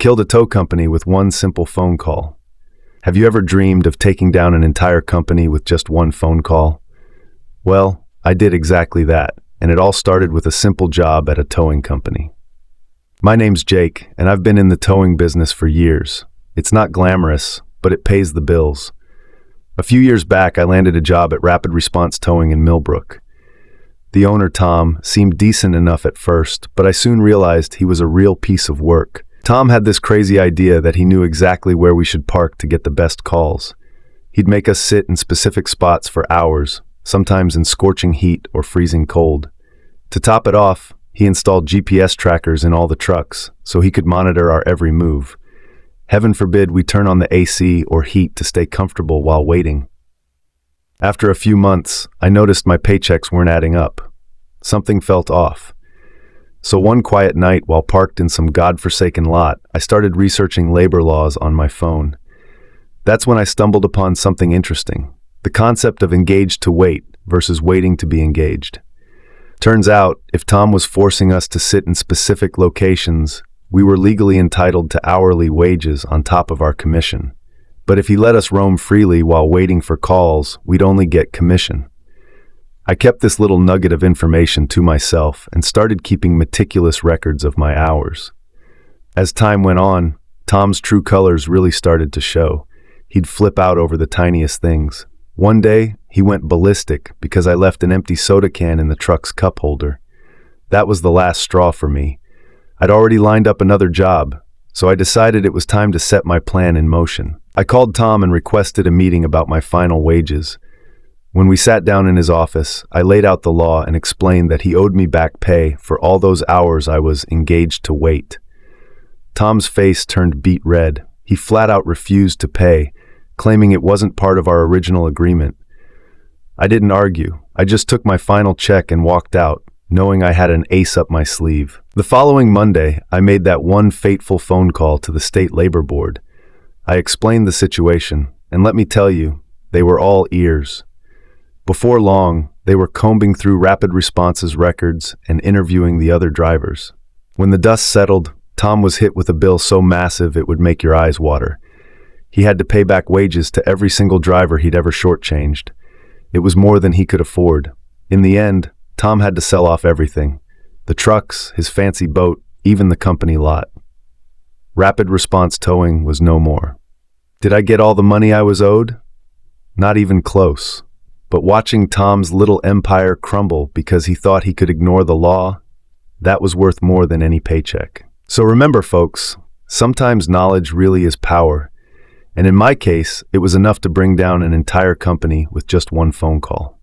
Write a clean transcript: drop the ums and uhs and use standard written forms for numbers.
killed a tow company with one simple phone call. Have you ever dreamed of taking down an entire company with just one phone call? Well, I did exactly that, and it all started with a simple job at a towing company. My name's Jake, and I've been in the towing business for years. It's not glamorous, but it pays the bills. A few years back, I landed a job at Rapid Response Towing in Millbrook. The owner, Tom, seemed decent enough at first, but I soon realized he was a real piece of work. Tom had this crazy idea that he knew exactly where we should park to get the best calls. He'd make us sit in specific spots for hours, sometimes in scorching heat or freezing cold. To top it off, he installed GPS trackers in all the trucks, so he could monitor our every move. Heaven forbid we turn on the AC or heat to stay comfortable while waiting. After a few months, I noticed my paychecks weren't adding up. Something felt off. So one quiet night while parked in some godforsaken lot, I started researching labor laws on my phone. That's when I stumbled upon something interesting, the concept of engaged to wait versus waiting to be engaged. Turns out, if Tom was forcing us to sit in specific locations, we were legally entitled to hourly wages on top of our commission. But if he let us roam freely while waiting for calls, we'd only get commission. I kept this little nugget of information to myself and started keeping meticulous records of my hours. As time went on, Tom's true colors really started to show. He'd flip out over the tiniest things. One day, he went ballistic because I left an empty soda can in the truck's cup holder. That was the last straw for me. I'd already lined up another job, so I decided it was time to set my plan in motion. I called Tom and requested a meeting about my final wages. When we sat down in his office, I laid out the law and explained that he owed me back pay for all those hours I was engaged to wait. Tom's face turned beet red. He flat out refused to pay, claiming it wasn't part of our original agreement. I didn't argue. I just took my final check and walked out, knowing I had an ace up my sleeve. The following Monday, I made that one fateful phone call to the State Labor Board. I explained the situation, and let me tell you, they were all ears. Before long, they were combing through Rapid Response's records and interviewing the other drivers. When the dust settled, Tom was hit with a bill so massive it would make your eyes water. He had to pay back wages to every single driver he'd ever shortchanged. It was more than he could afford. In the end, Tom had to sell off everything. The trucks, his fancy boat, even the company lot. Rapid Response Towing was no more. Did I get all the money I was owed? Not even close. But watching Tom's little empire crumble because he thought he could ignore the law, that was worth more than any paycheck. So remember, folks, sometimes knowledge really is power. And in my case, it was enough to bring down an entire company with just one phone call.